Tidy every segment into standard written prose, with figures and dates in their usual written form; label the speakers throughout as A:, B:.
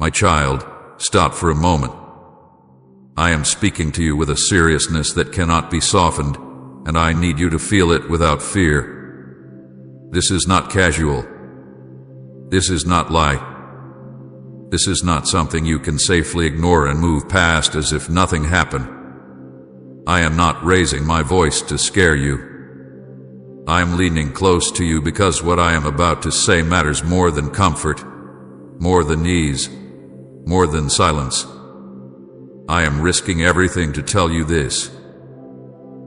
A: My child, stop for a moment. I am speaking to you with a seriousness that cannot be softened, and I need you to feel it without fear. This is not casual. This is not light. This is not something you can safely ignore and move past as if nothing happened. I am not raising my voice to scare you. I am leaning close to you because what I am about to say matters more than comfort, more than ease, more than silence. I am risking everything to tell you this.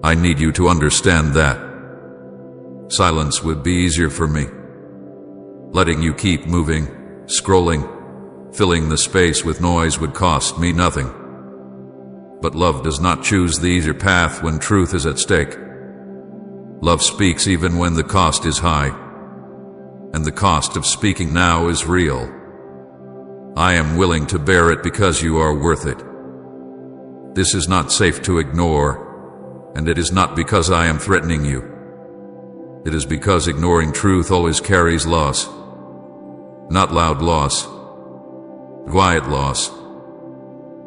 A: I need you to understand that. Silence would be easier for me. Letting you keep moving, scrolling, filling the space with noise would cost me nothing. But love does not choose the easier path when truth is at stake. Love speaks even when the cost is high, and the cost of speaking now is real. I am willing to bear it because you are worth it. This is not safe to ignore, and it is not because I am threatening you. It is because ignoring truth always carries loss. Not loud loss, quiet loss.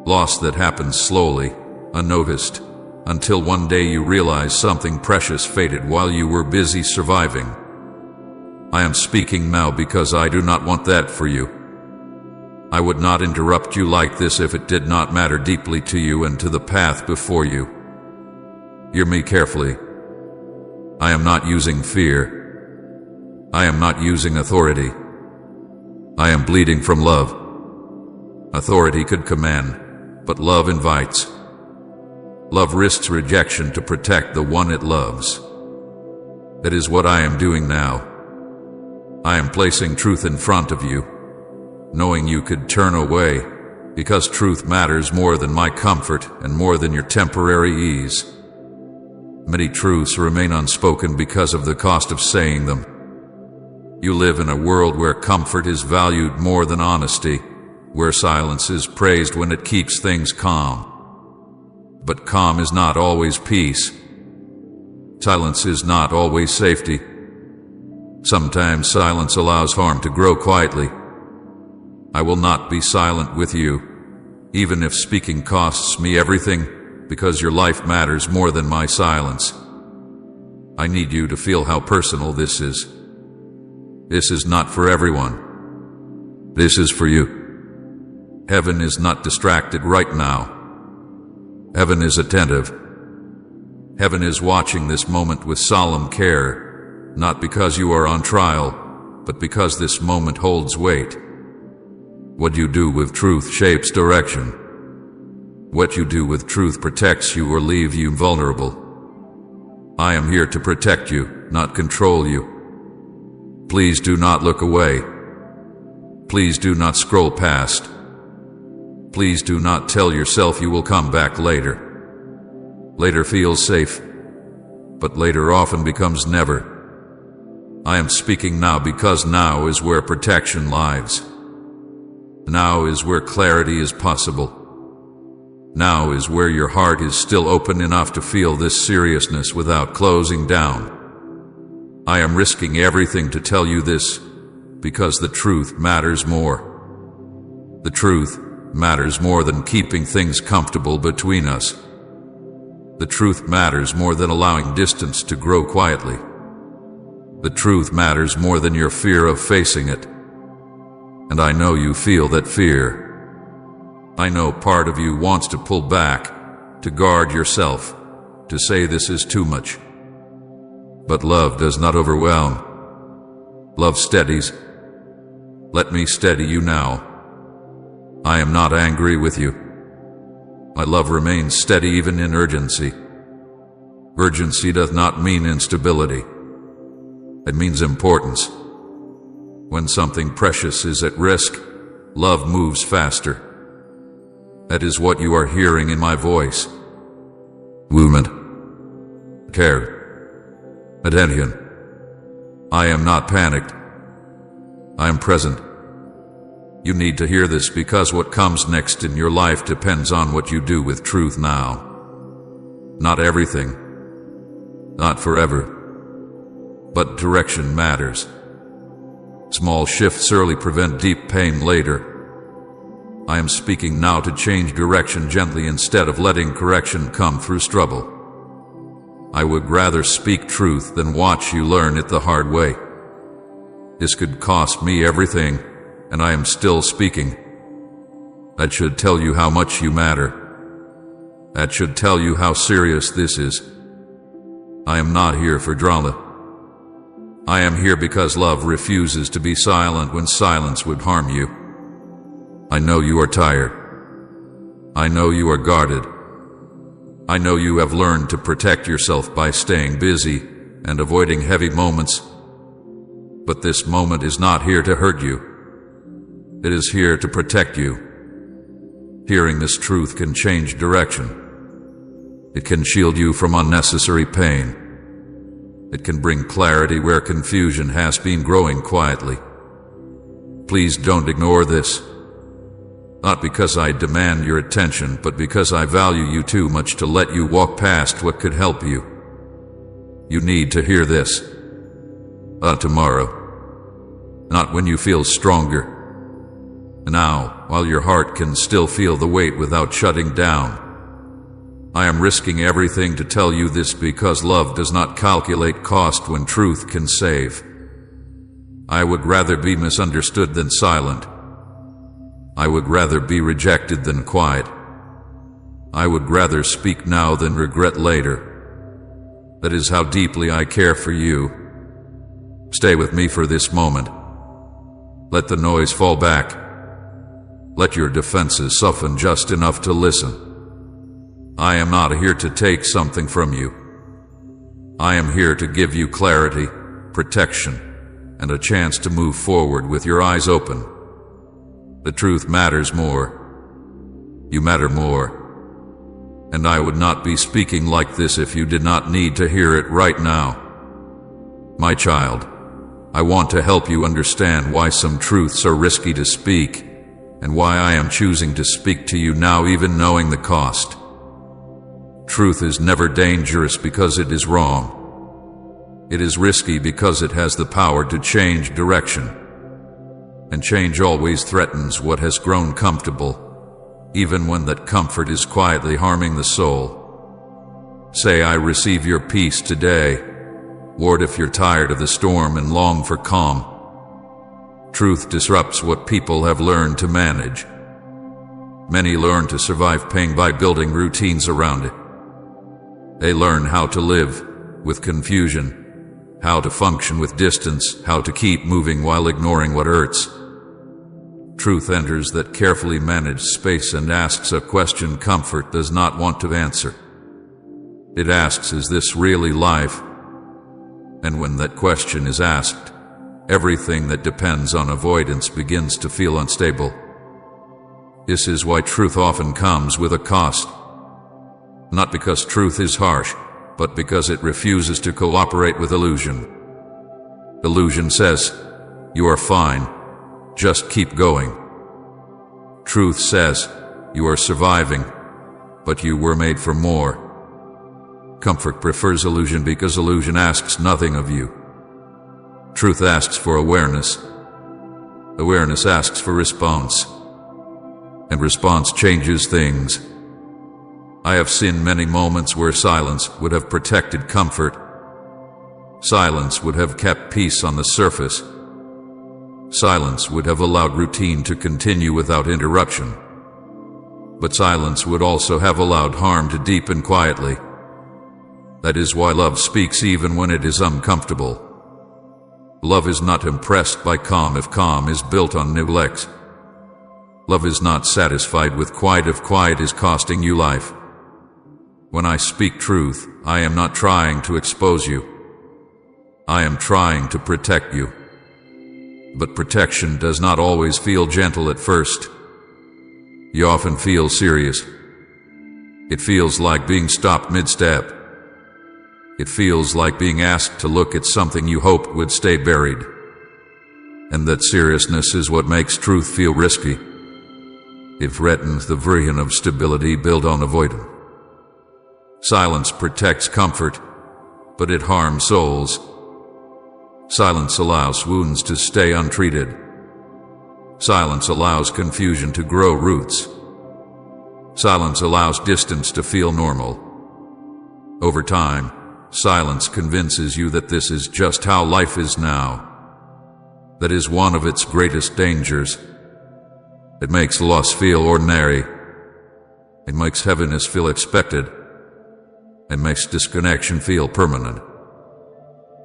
A: Loss that happens slowly, unnoticed, until one day you realize something precious faded while you were busy surviving. I am speaking now because I do not want that for you. I would not interrupt you like this if it did not matter deeply to you and to the path before you. Hear me carefully. I am not using fear. I am not using authority. I am bleeding from love. Authority could command, but love invites. Love risks rejection to protect the one it loves. That is what I am doing now. I am placing truth in front of you, knowing you could turn away, because truth matters more than my comfort and more than your temporary ease. Many truths remain unspoken because of the cost of saying them. You live in a world where comfort is valued more than honesty, where silence is praised when it keeps things calm. But calm is not always peace. Silence is not always safety. Sometimes silence allows harm to grow quietly. I will not be silent with you, even if speaking costs me everything, because your life matters more than my silence. I need you to feel how personal this is. This is not for everyone. This is for you. Heaven is not distracted right now. Heaven is attentive. Heaven is watching this moment with solemn care, not because you are on trial, but because this moment holds weight. What you do with truth shapes direction. What you do with truth protects you or leaves you vulnerable. I am here to protect you, not control you. Please do not look away. Please do not scroll past. Please do not tell yourself you will come back later. Later feels safe, but later often becomes never. I am speaking now because now is where protection lies. Now is where clarity is possible. Now is where your heart is still open enough to feel this seriousness without closing down. I am risking everything to tell you this, because the truth matters more. The truth matters more than keeping things comfortable between us. The truth matters more than allowing distance to grow quietly. The truth matters more than your fear of facing it. And I know you feel that fear. I know part of you wants to pull back, to guard yourself, to say this is too much. But love does not overwhelm. Love steadies. Let me steady you now. I am not angry with you. My love remains steady even in urgency. Urgency does not mean instability. It means importance. When something precious is at risk, love moves faster. That is what you are hearing in my voice. Movement. Care. Attention. I am not panicked. I am present. You need to hear this because what comes next in your life depends on what you do with truth now. Not everything. Not forever. But direction matters. Small shifts early prevent deep pain later. I am speaking now to change direction gently instead of letting correction come through struggle. I would rather speak truth than watch you learn it the hard way. This could cost me everything, and I am still speaking. That should tell you how much you matter. That should tell you how serious this is. I am not here for drama. I am here because love refuses to be silent when silence would harm you. I know you are tired. I know you are guarded. I know you have learned to protect yourself by staying busy and avoiding heavy moments. But this moment is not here to hurt you. It is here to protect you. Hearing this truth can change direction. It can shield you from unnecessary pain. It can bring clarity where confusion has been growing quietly. Please don't ignore this. Not because I demand your attention, but because I value you too much to let you walk past what could help you. You need to hear this. Tomorrow. Not when you feel stronger. Now, while your heart can still feel the weight without shutting down. I am risking everything to tell you this because love does not calculate cost when truth can save. I would rather be misunderstood than silent. I would rather be rejected than quiet. I would rather speak now than regret later. That is how deeply I care for you. Stay with me for this moment. Let the noise fall back. Let your defenses soften just enough to listen. I am not here to take something from you. I am here to give you clarity, protection, and a chance to move forward with your eyes open. The truth matters more. You matter more. And I would not be speaking like this if you did not need to hear it right now. My child, I want to help you understand why some truths are risky to speak, and why I am choosing to speak to you now even knowing the cost. Truth is never dangerous because it is wrong. It is risky because it has the power to change direction. And change always threatens what has grown comfortable, even when that comfort is quietly harming the soul. Say, I receive your peace today. Lord, if you're tired of the storm and long for calm. Truth disrupts what people have learned to manage. Many learn to survive pain by building routines around it. They learn how to live with confusion, how to function with distance, how to keep moving while ignoring what hurts. Truth enters that carefully managed space and asks a question comfort does not want to answer. It asks, is this really life? And when that question is asked, everything that depends on avoidance begins to feel unstable. This is why truth often comes with a cost. Not because truth is harsh, but because it refuses to cooperate with illusion. Illusion says, you are fine, just keep going. Truth says, you are surviving, but you were made for more. Comfort prefers illusion because illusion asks nothing of you. Truth asks for awareness. Awareness asks for response. And response changes things. I have seen many moments where silence would have protected comfort. Silence would have kept peace on the surface. Silence would have allowed routine to continue without interruption. But silence would also have allowed harm to deepen quietly. That is why love speaks even when it is uncomfortable. Love is not impressed by calm if calm is built on neglect. Love is not satisfied with quiet if quiet is costing you life. When I speak truth, I am not trying to expose you. I am trying to protect you. But protection does not always feel gentle at first. You often feel serious. It feels like being stopped mid-step. It feels like being asked to look at something you hoped would stay buried. And that seriousness is what makes truth feel risky. It threatens the version of stability built on avoidance. Silence protects comfort, but it harms souls. Silence allows wounds to stay untreated. Silence allows confusion to grow roots. Silence allows distance to feel normal. Over time, silence convinces you that this is just how life is now. That is one of its greatest dangers. It makes loss feel ordinary. It makes heaviness feel expected. It makes disconnection feel permanent.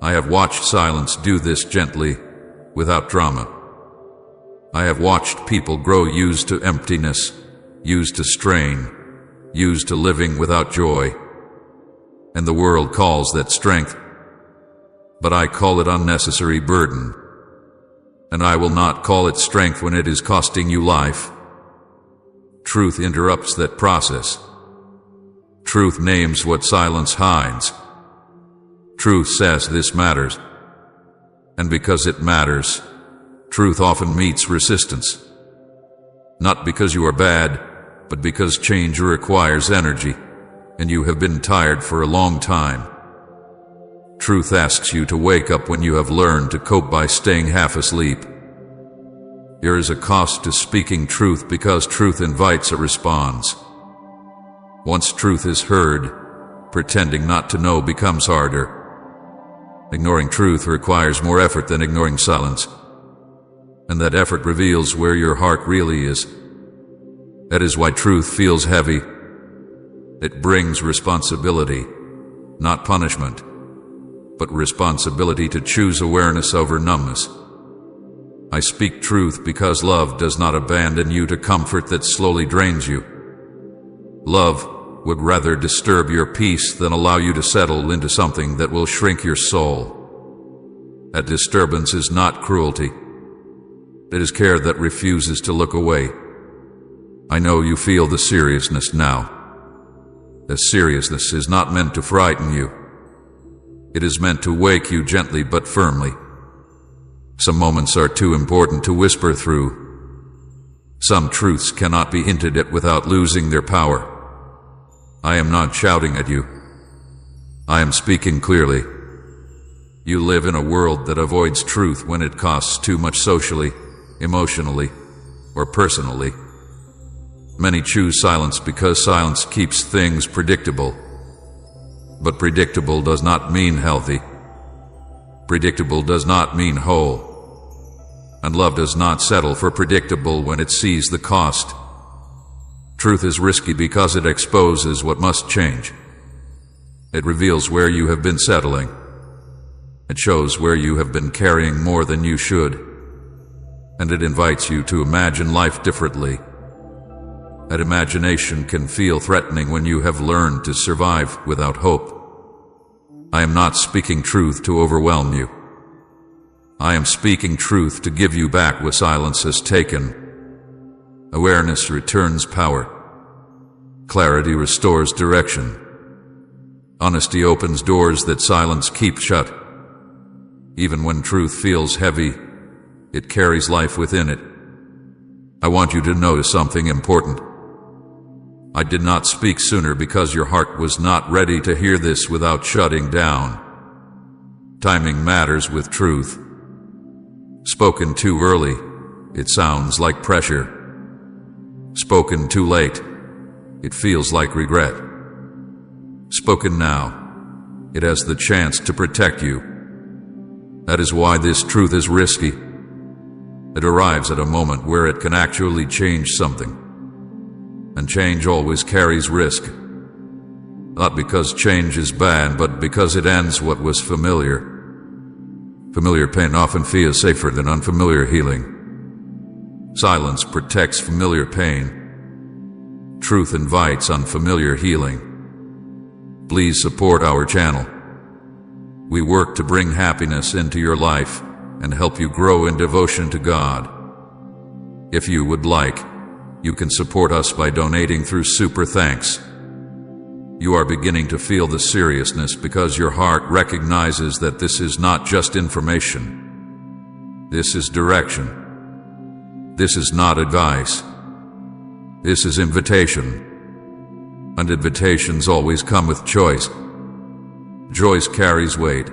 A: I have watched silence do this gently, without drama. I have watched people grow used to emptiness, used to strain, used to living without joy. And the world calls that strength, but I call it unnecessary burden. And I will not call it strength when it is costing you life. Truth interrupts that process. Truth names what silence hides. Truth says this matters. And because it matters, truth often meets resistance. Not because you are bad, but because change requires energy, and you have been tired for a long time. Truth asks you to wake up when you have learned to cope by staying half asleep. There is a cost to speaking truth because truth invites a response. Once truth is heard, pretending not to know becomes harder. Ignoring truth requires more effort than ignoring silence, and that effort reveals where your heart really is. That is why truth feels heavy. It brings responsibility, not punishment, but responsibility to choose awareness over numbness. I speak truth because love does not abandon you to comfort that slowly drains you. Love would rather disturb your peace than allow you to settle into something that will shrink your soul. That disturbance is not cruelty. It is care that refuses to look away. I know you feel the seriousness now. The seriousness is not meant to frighten you. It is meant to wake you gently but firmly. Some moments are too important to whisper through. Some truths cannot be hinted at without losing their power. I am not shouting at you. I am speaking clearly. You live in a world that avoids truth when it costs too much socially, emotionally, or personally. Many choose silence because silence keeps things predictable. But predictable does not mean healthy. Predictable does not mean whole. And love does not settle for predictable when it sees the cost. Truth is risky because it exposes what must change. It reveals where you have been settling. It shows where you have been carrying more than you should. And it invites you to imagine life differently. That imagination can feel threatening when you have learned to survive without hope. I am not speaking truth to overwhelm you. I am speaking truth to give you back what silence has taken. Awareness returns power. Clarity restores direction. Honesty opens doors that silence keeps shut. Even when truth feels heavy, it carries life within it. I want you to notice something important. I did not speak sooner because your heart was not ready to hear this without shutting down. Timing matters with truth. Spoken too early, it sounds like pressure. Spoken too late, it feels like regret. Spoken now, it has the chance to protect you. That is why this truth is risky. It arrives at a moment where it can actually change something. And change always carries risk. Not because change is bad, but because it ends what was familiar. Familiar pain often feels safer than unfamiliar healing. Silence protects familiar pain. Truth invites unfamiliar healing. Please support our channel. We work to bring happiness into your life and help you grow in devotion to God. If you would like, you can support us by donating through Super Thanks. You are beginning to feel the seriousness because your heart recognizes that this is not just information. This is direction. This is not advice. This is invitation. And invitations always come with choice. Choice carries weight.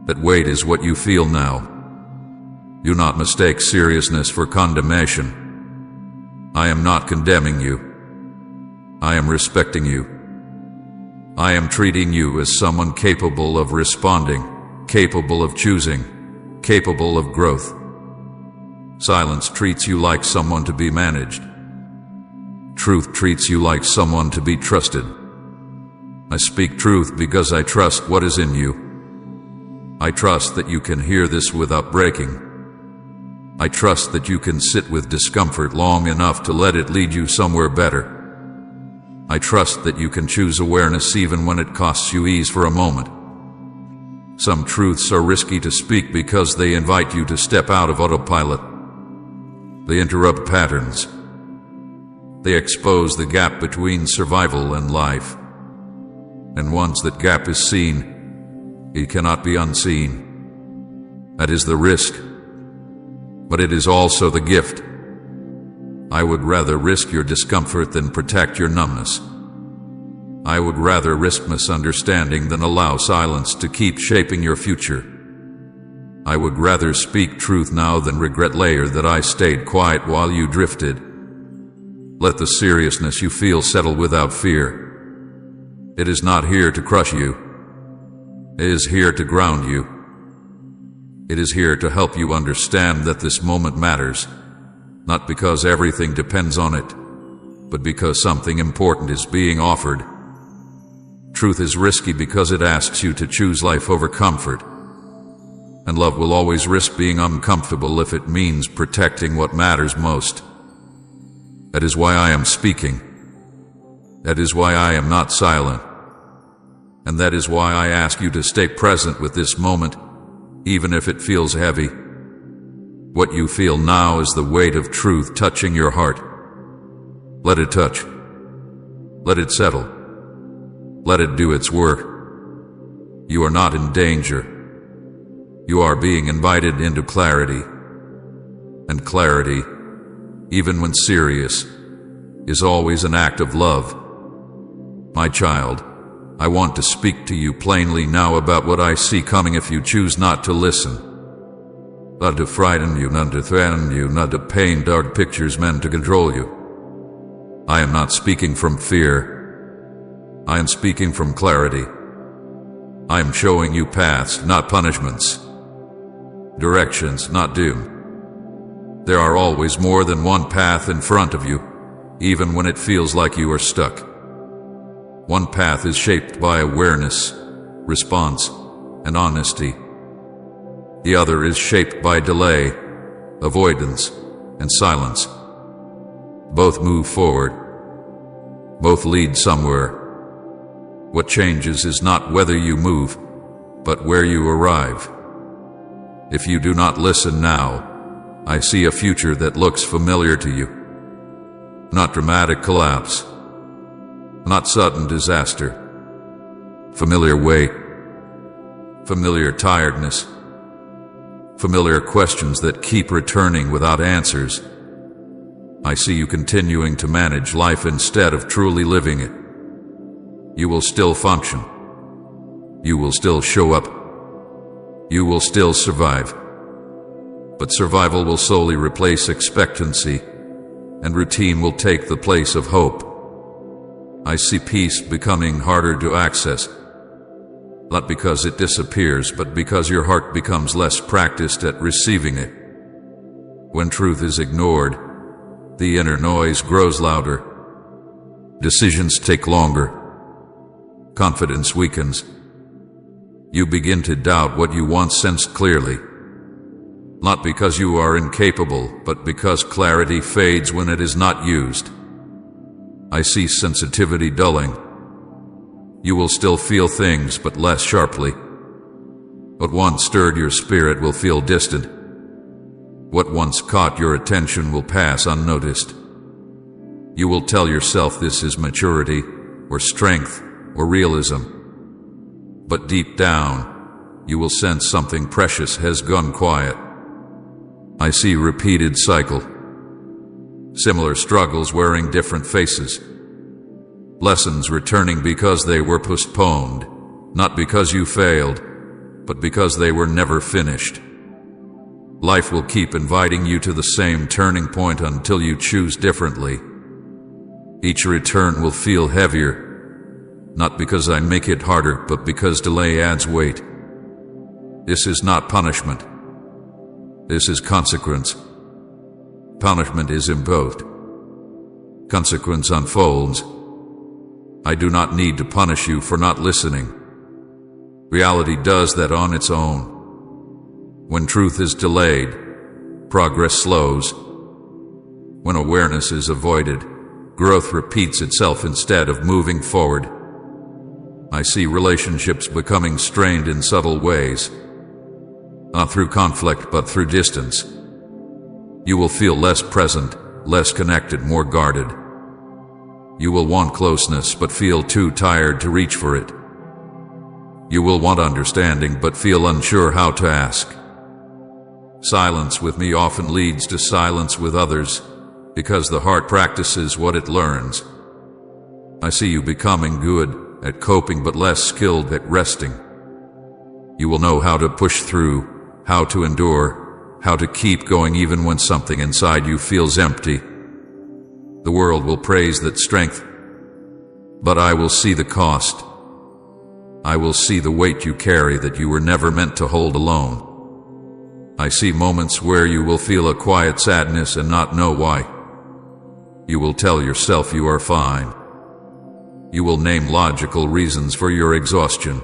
A: That weight is what you feel now. Do not mistake seriousness for condemnation. I am not condemning you. I am respecting you. I am treating you as someone capable of responding, capable of choosing, capable of growth. Silence treats you like someone to be managed. Truth treats you like someone to be trusted. I speak truth because I trust what is in you. I trust that you can hear this without breaking. I trust that you can sit with discomfort long enough to let it lead you somewhere better. I trust that you can choose awareness even when it costs you ease for a moment. Some truths are risky to speak because they invite you to step out of autopilot. They interrupt patterns. They expose the gap between survival and life. And once that gap is seen, it cannot be unseen. That is the risk. But it is also the gift. I would rather risk your discomfort than protect your numbness. I would rather risk misunderstanding than allow silence to keep shaping your future. I would rather speak truth now than regret later that I stayed quiet while you drifted. Let the seriousness you feel settle without fear. It is not here to crush you. It is here to ground you. It is here to help you understand that this moment matters. Not because everything depends on it, but because something important is being offered. Truth is risky because it asks you to choose life over comfort. And love will always risk being uncomfortable if it means protecting what matters most. That is why I am speaking. That is why I am not silent. And that is why I ask you to stay present with this moment, even if it feels heavy. What you feel now is the weight of truth touching your heart. Let it touch. Let it settle. Let it do its work. You are not in danger. You are being invited into clarity. And clarity, even when serious, is always an act of love. My child, I want to speak to you plainly now about what I see coming if you choose not to listen. Not to frighten you, not to threaten you, not to paint dark pictures meant to control you. I am not speaking from fear. I am speaking from clarity. I am showing you paths, not punishments. Directions, not doom. There are always more than one path in front of you, even when it feels like you are stuck. One path is shaped by awareness, response, and honesty. The other is shaped by delay, avoidance, and silence. Both move forward. Both lead somewhere. What changes is not whether you move, but where you arrive. If you do not listen now, I see a future that looks familiar to you. Not dramatic collapse. Not sudden disaster. Familiar weight. Familiar tiredness. Familiar questions that keep returning without answers. I see you continuing to manage life instead of truly living it. You will still function. You will still show up. You will still survive. But survival will slowly replace expectancy, and routine will take the place of hope. I see peace becoming harder to access. Not because it disappears, but because your heart becomes less practiced at receiving it. When truth is ignored, the inner noise grows louder. Decisions take longer. Confidence weakens. You begin to doubt what you once sensed clearly. Not because you are incapable, but because clarity fades when it is not used. I see sensitivity dulling. You will still feel things, but less sharply. What once stirred your spirit will feel distant. What once caught your attention will pass unnoticed. You will tell yourself this is maturity, or strength, or realism. But deep down, you will sense something precious has gone quiet. I see repeated cycle. Similar struggles wearing different faces. Lessons returning because they were postponed, not because you failed, but because they were never finished. life will keep inviting you to the same turning point until you choose differently. Each return will feel heavier, not because I make it harder, but because delay adds weight. This is not punishment. This is consequence. Punishment is imposed. Consequence unfolds. I do not need to punish you for not listening. Reality does that on its own. When truth is delayed, progress slows. When awareness is avoided, growth repeats itself instead of moving forward. I see relationships becoming strained in subtle ways, not through conflict but through distance. You will feel less present, less connected, more guarded. You will want closeness but feel too tired to reach for it. You will want understanding but feel unsure how to ask. Silence with me often leads to silence with others, because the heart practices what it learns. I see you becoming good at coping but less skilled at resting. You will know how to push through, how to endure, how to keep going even when something inside you feels empty. The world will praise that strength, but I will see the cost. I will see the weight you carry that you were never meant to hold alone. I see moments where you will feel a quiet sadness and not know why. You will tell yourself you are fine. You will name logical reasons for your exhaustion.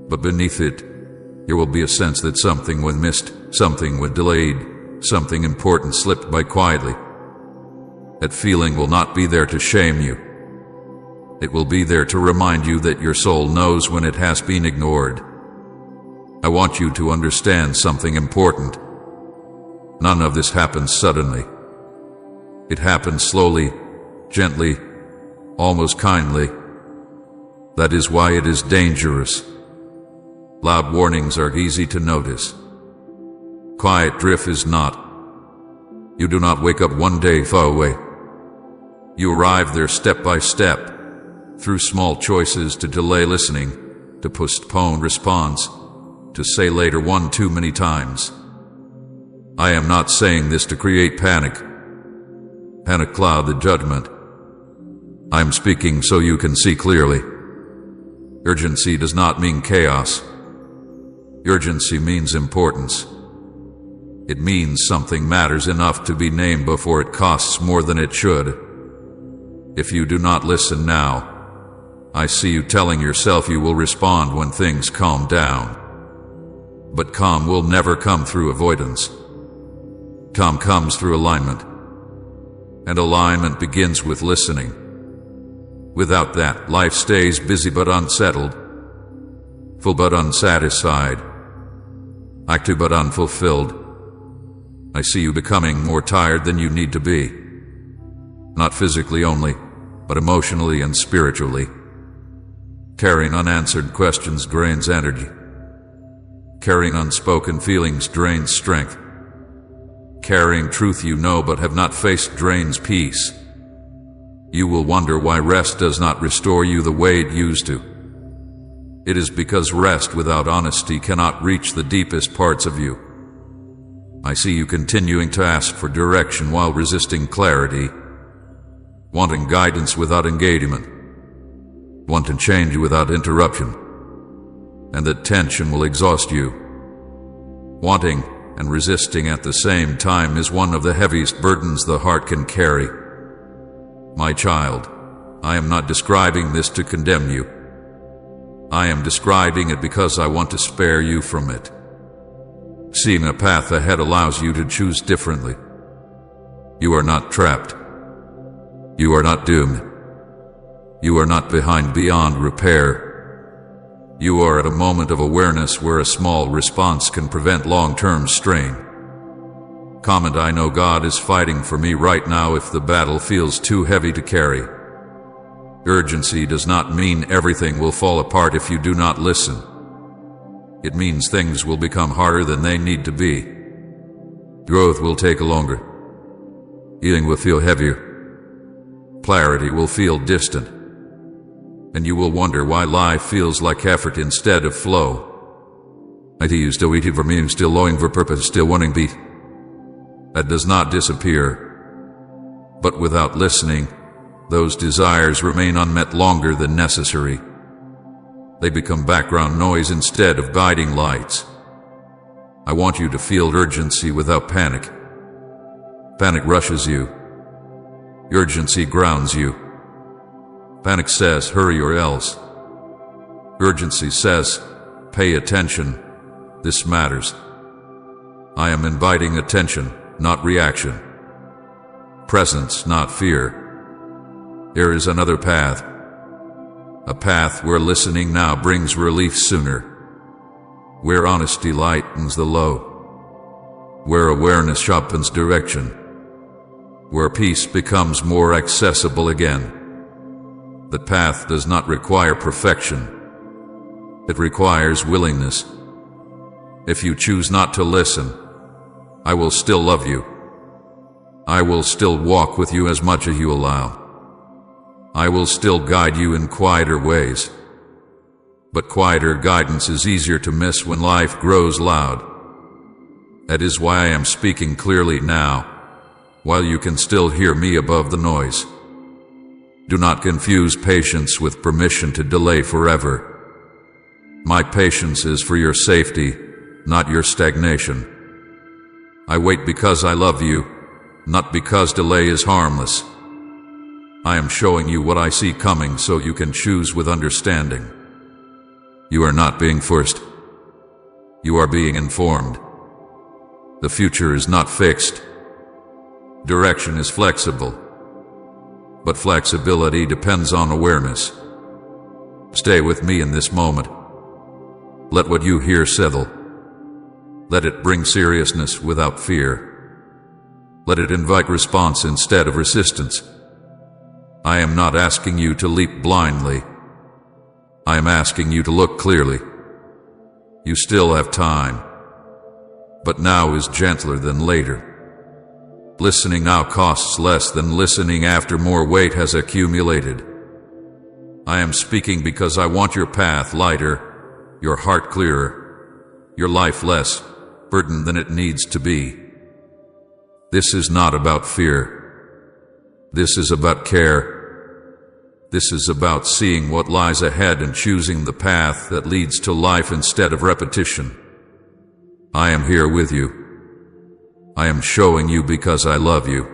A: But beneath it, there will be a sense that something was missed, something was delayed, something important slipped by quietly. That feeling will not be there to shame you. It will be there to remind you that your soul knows when it has been ignored. I want you to understand something important. None of this happens suddenly. It happens slowly, gently, almost kindly. That is why it is dangerous. Loud warnings are easy to notice. Quiet drift is not. You do not wake up one day far away. You arrive there step by step, through small choices to delay listening, to postpone response, to say later one too many times. I am not saying this to create panic cloud the judgment. I am speaking so you can see clearly. Urgency does not mean chaos. Urgency means importance. It means something matters enough to be named before it costs more than it should. If you do not listen now, I see you telling yourself you will respond when things calm down. But calm will never come through avoidance. Calm comes through alignment. And alignment begins with listening. Without that, life stays busy but unsettled, full but unsatisfied, active but unfulfilled. I see you becoming more tired than you need to be. Not physically only, but emotionally and spiritually. Carrying unanswered questions drains energy. Carrying unspoken feelings drains strength. Carrying truth you know but have not faced drains peace. You will wonder why rest does not restore you the way it used to. It is because rest without honesty cannot reach the deepest parts of you. I see you continuing to ask for direction while resisting clarity, wanting guidance without engagement, wanting change without interruption, and that tension will exhaust you. Wanting and resisting at the same time is one of the heaviest burdens the heart can carry. My child, I am not describing this to condemn you. I am describing it because I want to spare you from it. Seeing a path ahead allows you to choose differently. You are not trapped. You are not doomed. You are not behind beyond repair. You are at a moment of awareness where a small response can prevent long-term strain. Comment: I know God is fighting for me right now if the battle feels too heavy to carry. Urgency does not mean everything will fall apart if you do not listen. It means things will become harder than they need to be. Growth will take longer. Healing will feel heavier. Clarity will feel distant. And you will wonder why life feels like effort instead of flow. IT you still waiting for meaning, still longing for purpose, still wanting beat. That does not disappear. But without listening, those desires remain unmet longer than necessary. They become background noise instead of guiding lights. I want you to feel urgency without panic. Panic rushes you. Urgency grounds you. Panic says, hurry or else. Urgency says, pay attention. This matters. I am inviting attention, not reaction. Presence, not fear. There is another path. A path where listening now brings relief sooner. Where honesty lightens the load. Where awareness sharpens direction. Where peace becomes more accessible again. That path does not require perfection. It requires willingness. If you choose not to listen, I will still love you. I will still walk with you as much as you allow. I will still guide you in quieter ways. But quieter guidance is easier to miss when life grows loud. That is why I am speaking clearly now, while you can still hear me above the noise. Do not confuse patience with permission to delay forever. My patience is for your safety, not your stagnation. I wait because I love you, not because delay is harmless. I am showing you what I see coming so you can choose with understanding. You are not being forced. You are being informed. The future is not fixed. Direction is flexible. But flexibility depends on awareness. Stay with me in this moment. Let what you hear settle. Let it bring seriousness without fear. Let it invite response instead of resistance. I am not asking you to leap blindly. I am asking you to look clearly. You still have time, but now is gentler than later. Listening now costs less than listening after more weight has accumulated. I am speaking because I want your path lighter, your heart clearer, your life less burdened than it needs to be. This is not about fear. This is about care. This is about seeing what lies ahead and choosing the path that leads to life instead of repetition. I am here with you. I am showing you because I love you.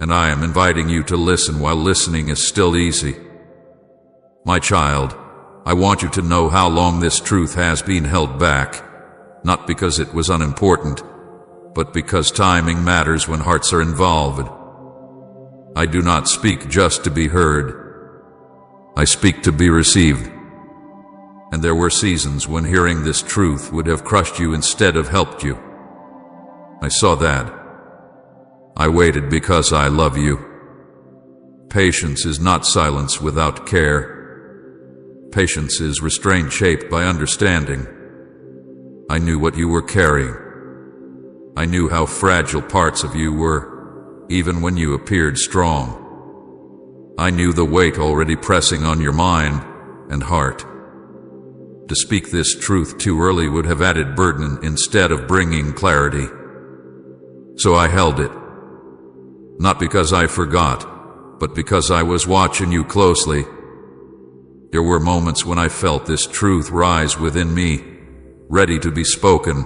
A: And I am inviting you to listen while listening is still easy. My child, I want you to know how long this truth has been held back, not because it was unimportant, but because timing matters when hearts are involved. I do not speak just to be heard. I speak to be received. And there were seasons when hearing this truth would have crushed you instead of helped you. I saw that. I waited because I love you. Patience is not silence without care. Patience is restraint shaped by understanding. I knew what you were carrying. I knew how fragile parts of you were, even when you appeared strong. I knew the weight already pressing on your mind and heart. To speak this truth too early would have added burden instead of bringing clarity. So I held it. Not because I forgot, but because I was watching you closely. There were moments when I felt this truth rise within me, ready to be spoken,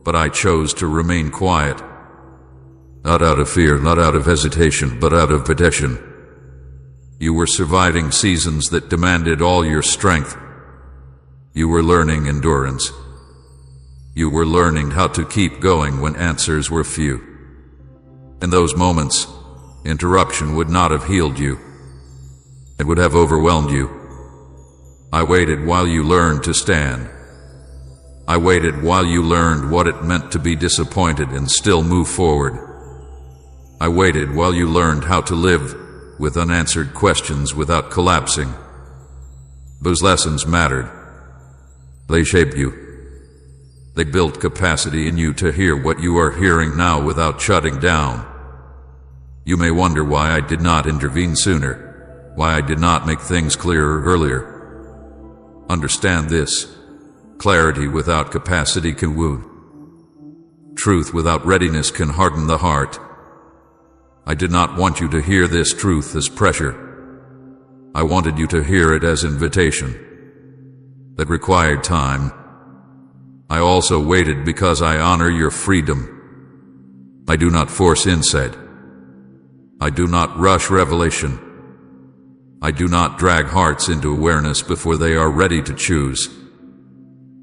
A: but I chose to remain quiet. Not out of fear, not out of hesitation, but out of petition. You were surviving seasons that demanded all your strength. You were learning endurance. You were learning how to keep going when answers were few. In those moments, interruption would not have healed you. It would have overwhelmed you. I waited while you learned to stand. I waited while you learned what it meant to be disappointed and still move forward. I waited while you learned how to live with unanswered questions without collapsing. Those lessons mattered. They shaped you. They built capacity in you to hear what you are hearing now without shutting down. You may wonder why I did not intervene sooner, why I did not make things clearer earlier. Understand this. Clarity without capacity can wound. Truth without readiness can harden the heart. I did not want you to hear this truth as pressure. I wanted you to hear it as invitation. That required time. I also waited because I honor your freedom. I do not force insight. I do not rush revelation. I do not drag hearts into awareness before they are ready to choose.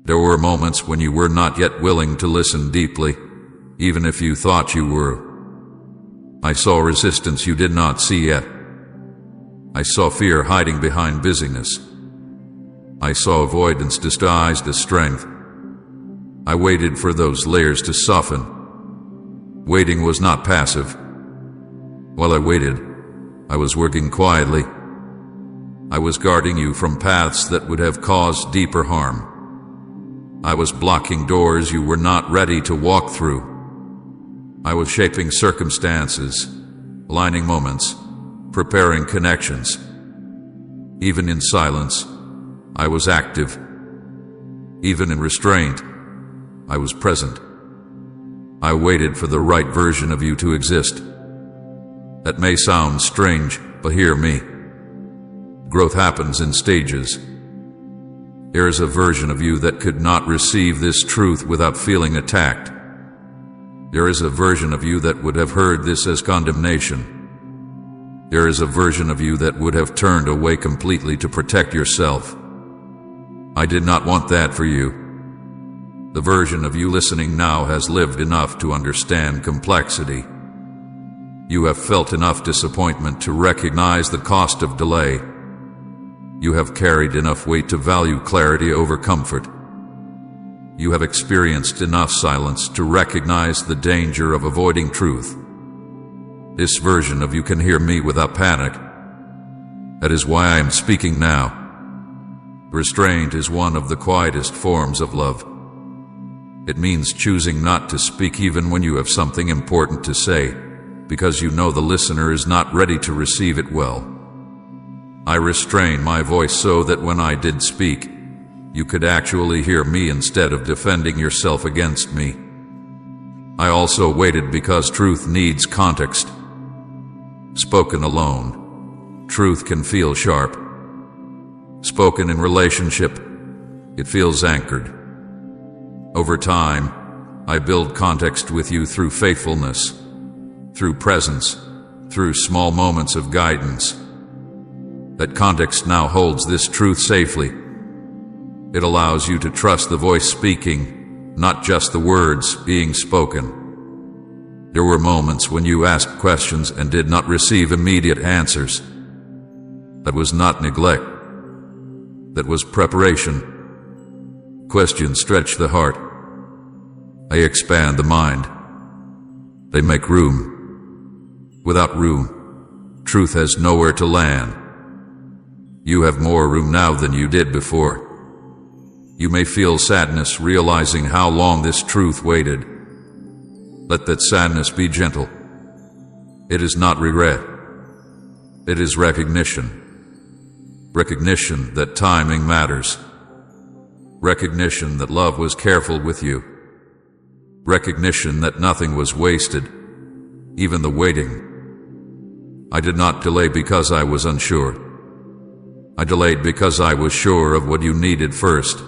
A: There were moments when you were not yet willing to listen deeply, even if you thought you were. I saw resistance you did not see yet. I saw fear hiding behind busyness. I saw avoidance disguised as strength. I waited for those layers to soften. Waiting was not passive. While I waited, I was working quietly. I was guarding you from paths that would have caused deeper harm. I was blocking doors you were not ready to walk through. I was shaping circumstances, aligning moments, preparing connections. Even in silence, I was active. Even in restraint, I was present. I waited for the right version of you to exist. That may sound strange, but hear me. Growth happens in stages. There is a version of you that could not receive this truth without feeling attacked. There is a version of you that would have heard this as condemnation. There is a version of you that would have turned away completely to protect yourself. I did not want that for you. The version of you listening now has lived enough to understand complexity. You have felt enough disappointment to recognize the cost of delay. You have carried enough weight to value clarity over comfort. You have experienced enough silence to recognize the danger of avoiding truth. This version of you can hear me without panic. That is why I am speaking now. Restraint is one of the quietest forms of love. It means choosing not to speak even when you have something important to say, because you know the listener is not ready to receive it well. I restrained my voice so that when I did speak, you could actually hear me instead of defending yourself against me. I also waited because truth needs context. Spoken alone, truth can feel sharp. Spoken in relationship, it feels anchored. Over time, I build context with you through faithfulness, through presence, through small moments of guidance. That context now holds this truth safely. It allows you to trust the voice speaking, not just the words being spoken. There were moments when you asked questions and did not receive immediate answers. That was not neglect. That was preparation. Questions stretch the heart. They expand the mind. They make room. Without room, truth has nowhere to land. You have more room now than you did before. You may feel sadness realizing how long this truth waited. Let that sadness be gentle. It is not regret. It is recognition. Recognition that timing matters. Recognition that love was careful with you. Recognition that nothing was wasted, even the waiting. I did not delay because I was unsure. I delayed because I was sure of what you needed first.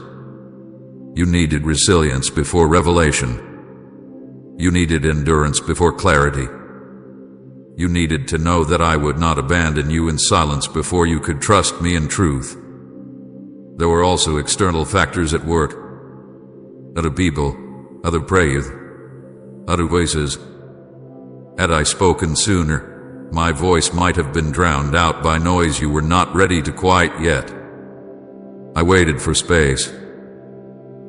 A: You needed resilience before revelation. You needed endurance before clarity. You needed to know that I would not abandon you in silence before you could trust me in truth. There were also external factors at work. Other people, other praise, other voices. Had I spoken sooner, my voice might have been drowned out by noise you were not ready to quiet yet. I waited for space.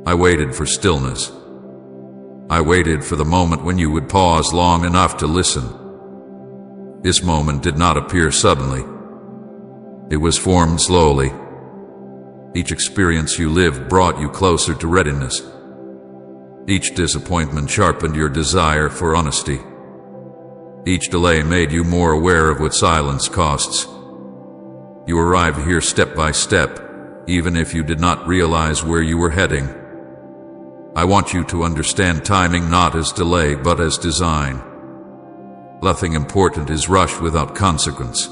A: I waited for stillness. I waited for the moment when you would pause long enough to listen. This moment did not appear suddenly. It was formed slowly. Each experience you lived brought you closer to readiness. Each disappointment sharpened your desire for honesty. Each delay made you more aware of what silence costs. You arrived here step by step, even if you did not realize where you were heading. I want you to understand timing not as delay but as design. Nothing important is rushed without consequence.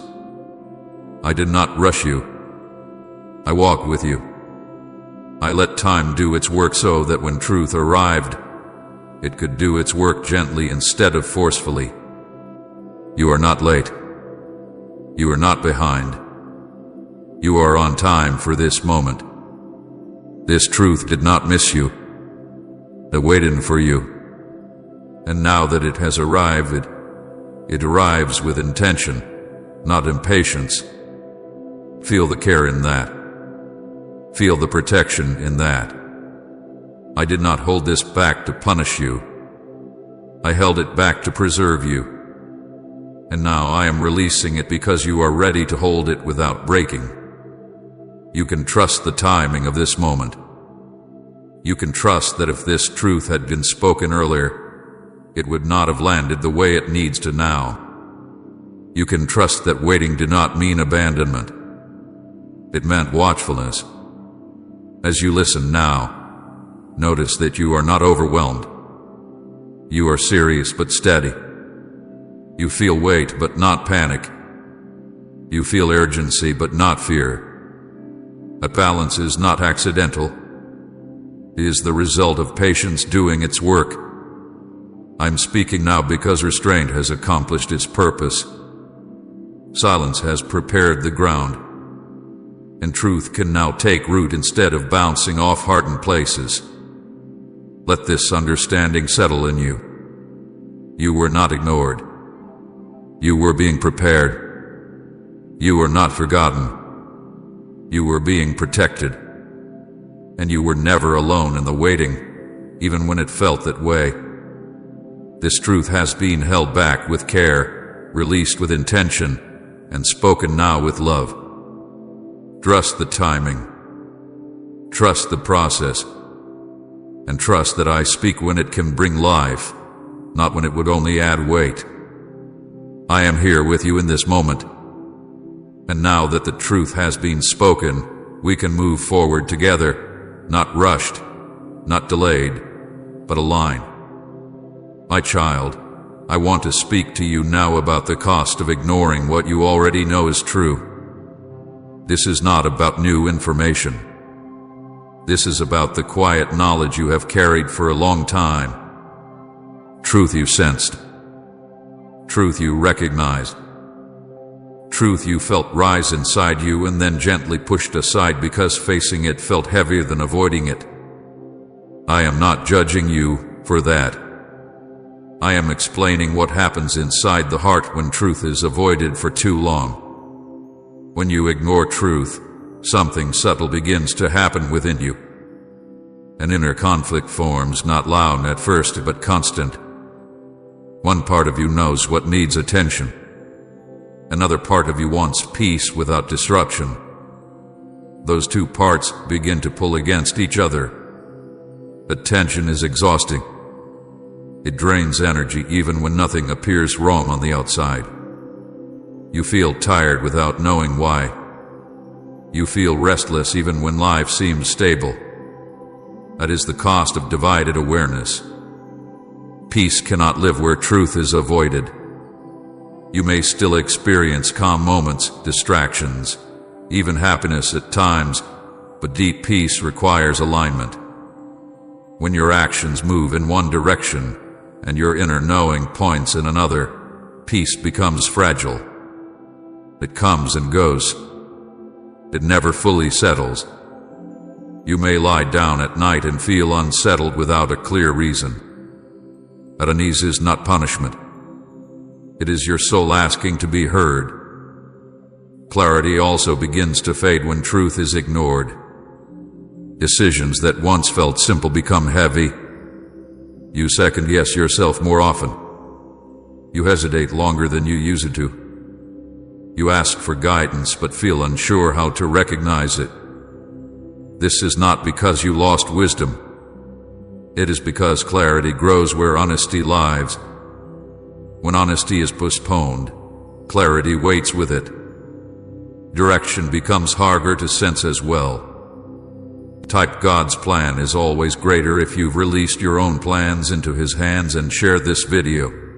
A: I did not rush you. I walked with you. I let time do its work so that when truth arrived, it could do its work gently instead of forcefully. You are not late. You are not behind. You are on time for this moment. This truth did not miss you. It waited for you. And now that it has arrived, it arrives with intention, not impatience. Feel the care in that. Feel the protection in that. I did not hold this back to punish you. I held it back to preserve you. And now I am releasing it because you are ready to hold it without breaking. You can trust the timing of this moment. You can trust that if this truth had been spoken earlier, it would not have landed the way it needs to now. You can trust that waiting did not mean abandonment. It meant watchfulness. As you listen now, notice that you are not overwhelmed. You are serious but steady. You feel weight but not panic. You feel urgency but not fear. That balance is not accidental. It is the result of patience doing its work. I'm speaking now because restraint has accomplished its purpose. Silence has prepared the ground, and truth can now take root instead of bouncing off hardened places. Let this understanding settle in you. You were not ignored. You were being prepared. You were not forgotten. You were being protected. And you were never alone in the waiting, even when it felt that way. This truth has been held back with care, released with intention, and spoken now with love. Trust the timing. Trust the process. And trust that I speak when it can bring life, not when it would only add weight. I am here with you in this moment. And now that the truth has been spoken, we can move forward together. Not rushed, not delayed, but aligned. My child, I want to speak to you now about the cost of ignoring what you already know is true. This is not about new information. This is about the quiet knowledge you have carried for a long time. Truth you sensed. Truth you recognized. Truth you felt rise inside you and then gently pushed aside because facing it felt heavier than avoiding it. I am not judging you for that. I am explaining what happens inside the heart when truth is avoided for too long. When you ignore truth, something subtle begins to happen within you. An inner conflict forms, not loud at first but constant. One part of you knows what needs attention. Another part of you wants peace without disruption. Those two parts begin to pull against each other. The tension is exhausting. It drains energy even when nothing appears wrong on the outside. You feel tired without knowing why. You feel restless even when life seems stable. That is the cost of divided awareness. Peace cannot live where truth is avoided. You may still experience calm moments, distractions, even happiness at times, but deep peace requires alignment. When your actions move in one direction and your inner knowing points in another, peace becomes fragile. It comes and goes. It never fully settles. You may lie down at night and feel unsettled without a clear reason. That unease is not punishment. It is your soul asking to be heard. Clarity also begins to fade when truth is ignored. Decisions that once felt simple become heavy. You second-guess yourself more often. You hesitate longer than you used to. You ask for guidance but feel unsure how to recognize it. This is not because you lost wisdom. It is because clarity grows where honesty lives. When honesty is postponed, clarity waits with it. Direction becomes harder to sense as well. Type God's plan is always greater if you've released your own plans into His hands and share this video.